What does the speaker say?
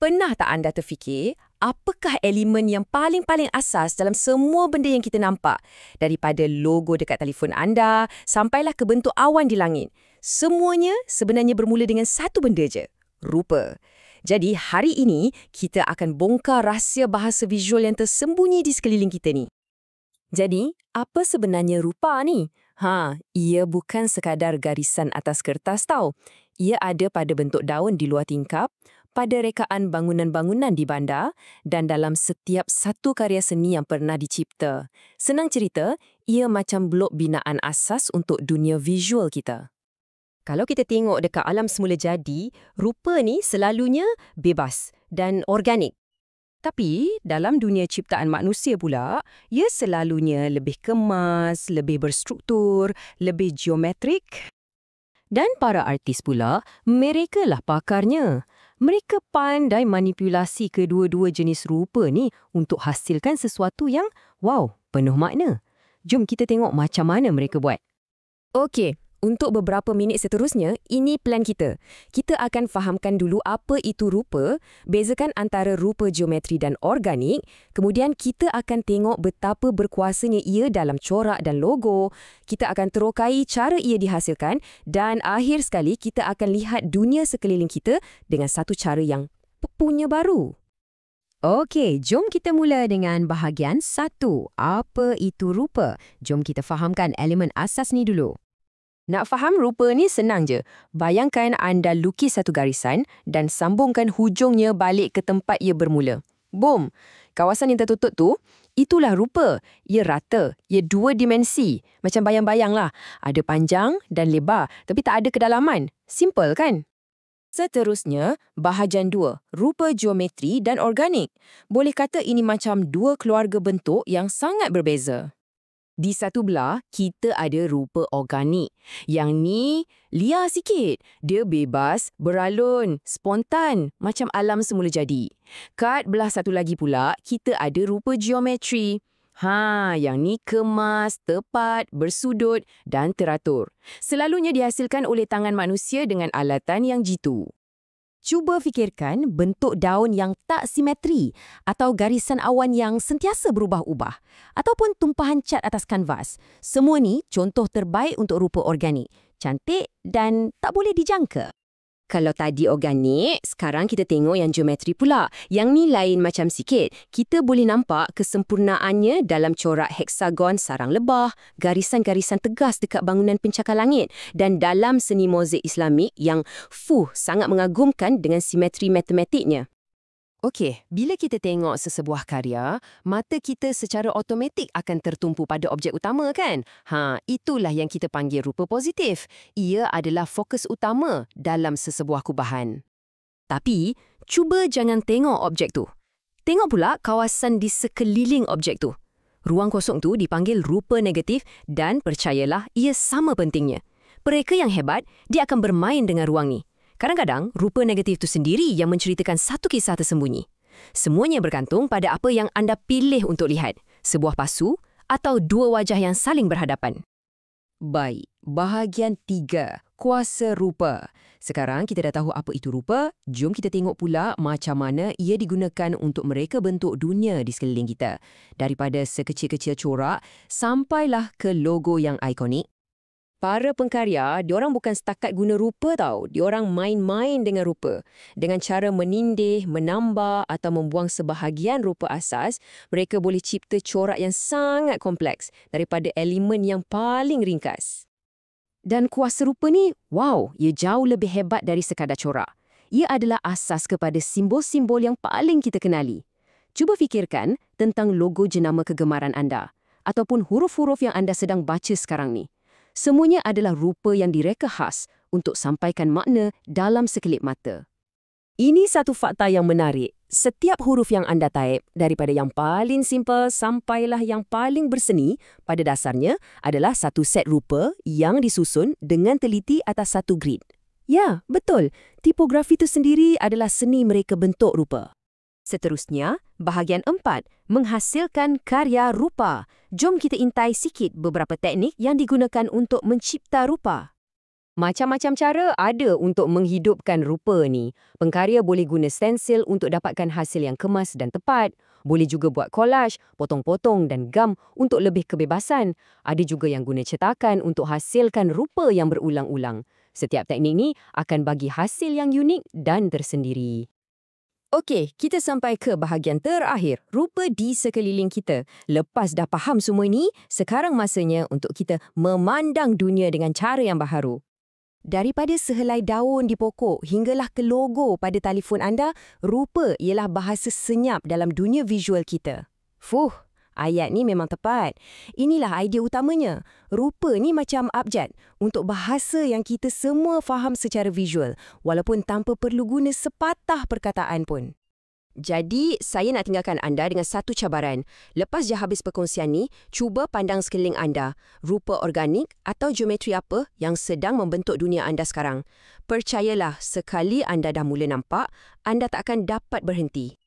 Pernah tak anda terfikir, apakah elemen yang paling-paling asas dalam semua benda yang kita nampak? Daripada logo dekat telefon anda, sampailah ke bentuk awan di langit. Semuanya sebenarnya bermula dengan satu benda je, rupa. Jadi, hari ini kita akan bongkar rahsia bahasa visual yang tersembunyi di sekeliling kita ni. Jadi, apa sebenarnya rupa ni? Ia bukan sekadar garisan atas kertas tau. Ia ada pada bentuk daun di luar tingkap, pada rekaan bangunan-bangunan di bandar, dan dalam setiap satu karya seni yang pernah dicipta. Senang cerita, ia macam blok binaan asas untuk dunia visual kita. Kalau kita tengok dekat alam semula jadi, rupa ni selalunya bebas dan organik. Tapi dalam dunia ciptaan manusia pula, ia selalunya lebih kemas, lebih berstruktur, lebih geometrik. Dan para artis pula, merekalah pakarnya. Mereka pandai manipulasi kedua-dua jenis rupa ni untuk hasilkan sesuatu yang, penuh makna. Jom kita tengok macam mana mereka buat. Okey. Untuk beberapa minit seterusnya, ini plan kita. Kita akan fahamkan dulu apa itu rupa, bezakan antara rupa geometri dan organik, kemudian kita akan tengok betapa berkuasanya ia dalam corak dan logo, kita akan terokai cara ia dihasilkan, dan akhir sekali kita akan lihat dunia sekeliling kita dengan satu cara yang punya baru. Okey, jom kita mula dengan bahagian 1. Apa itu rupa? Jom kita fahamkan elemen asas ni dulu. Nak faham rupa ni senang je. Bayangkan anda lukis satu garisan dan sambungkan hujungnya balik ke tempat ia bermula. Boom! Kawasan yang tertutup tu, itulah rupa. Ia rata, ia dua dimensi. Macam bayang-bayang lah. Ada panjang dan lebar, tapi tak ada kedalaman. Simple kan? Seterusnya, bahagian 2, rupa geometri dan organik. Boleh kata ini macam dua keluarga bentuk yang sangat berbeza. Di satu belah, kita ada rupa organik. Yang ni liar sikit. Dia bebas, beralun, spontan, macam alam semula jadi. Kat belah satu lagi pula, kita ada rupa geometri. Yang ni kemas, tepat, bersudut dan teratur. Selalunya dihasilkan oleh tangan manusia dengan alatan yang jitu. Cuba fikirkan bentuk daun yang tak simetri atau garisan awan yang sentiasa berubah-ubah ataupun tumpahan cat atas kanvas. Semua ni contoh terbaik untuk rupa organik, cantik dan tak boleh dijangka. Kalau tadi organik, sekarang kita tengok yang geometri pula. Yang ni lain macam sikit. Kita boleh nampak kesempurnaannya dalam corak heksagon sarang lebah, garisan-garisan tegas dekat bangunan pencakar langit, dan dalam seni mozaik Islamik yang sangat mengagumkan dengan simetri matematiknya. Okey, bila kita tengok sesebuah karya, mata kita secara automatik akan tertumpu pada objek utama kan? Itulah yang kita panggil rupa positif. Ia adalah fokus utama dalam sesebuah kubahan. Tapi, cuba jangan tengok objek tu. Tengok pula kawasan di sekeliling objek tu. Ruang kosong tu dipanggil rupa negatif dan percayalah ia sama pentingnya. Mereka yang hebat, dia akan bermain dengan ruang ni. Kadang-kadang, rupa negatif itu sendiri yang menceritakan satu kisah tersembunyi. Semuanya bergantung pada apa yang anda pilih untuk lihat, sebuah pasu atau dua wajah yang saling berhadapan. Baik, bahagian 3, kuasa rupa. Sekarang kita dah tahu apa itu rupa, jom kita tengok pula macam mana ia digunakan untuk mereka bentuk dunia di sekeliling kita. Daripada sekecil-kecil corak, sampailah ke logo yang ikonik. Para pengkarya, diorang bukan setakat guna rupa tau. Diorang main-main dengan rupa. Dengan cara menindih, menambah atau membuang sebahagian rupa asas, mereka boleh cipta corak yang sangat kompleks daripada elemen yang paling ringkas. Dan kuasa rupa ni, ia jauh lebih hebat dari sekadar corak. Ia adalah asas kepada simbol-simbol yang paling kita kenali. Cuba fikirkan tentang logo jenama kegemaran anda ataupun huruf-huruf yang anda sedang baca sekarang ni. Semuanya adalah rupa yang direka khas untuk sampaikan makna dalam sekelip mata. Ini satu fakta yang menarik. Setiap huruf yang anda type, daripada yang paling simple sampailah yang paling berseni, pada dasarnya adalah satu set rupa yang disusun dengan teliti atas satu grid. Ya, betul. Tipografi itu sendiri adalah seni mereka bentuk rupa. Seterusnya, bahagian 4, menghasilkan karya rupa. Jom kita intai sikit beberapa teknik yang digunakan untuk mencipta rupa. Macam-macam cara ada untuk menghidupkan rupa ni. Pengkarya boleh guna stensil untuk dapatkan hasil yang kemas dan tepat. Boleh juga buat collage, potong-potong dan gam untuk lebih kebebasan. Ada juga yang guna cetakan untuk hasilkan rupa yang berulang-ulang. Setiap teknik ni akan bagi hasil yang unik dan tersendiri. Okey, kita sampai ke bahagian terakhir, rupa di sekeliling kita. Lepas dah faham semua ini, sekarang masanya untuk kita memandang dunia dengan cara yang baharu. Daripada sehelai daun di pokok hinggalah ke logo pada telefon anda, rupa ialah bahasa senyap dalam dunia visual kita. Ayat ni memang tepat. Inilah idea utamanya. Rupa ni macam abjad untuk bahasa yang kita semua faham secara visual, walaupun tanpa perlu guna sepatah perkataan pun. Jadi, saya nak tinggalkan anda dengan satu cabaran. Lepas dah habis perkongsian ni, cuba pandang sekeliling anda. Rupa organik atau geometri apa yang sedang membentuk dunia anda sekarang. Percayalah, sekali anda dah mula nampak, anda tak akan dapat berhenti.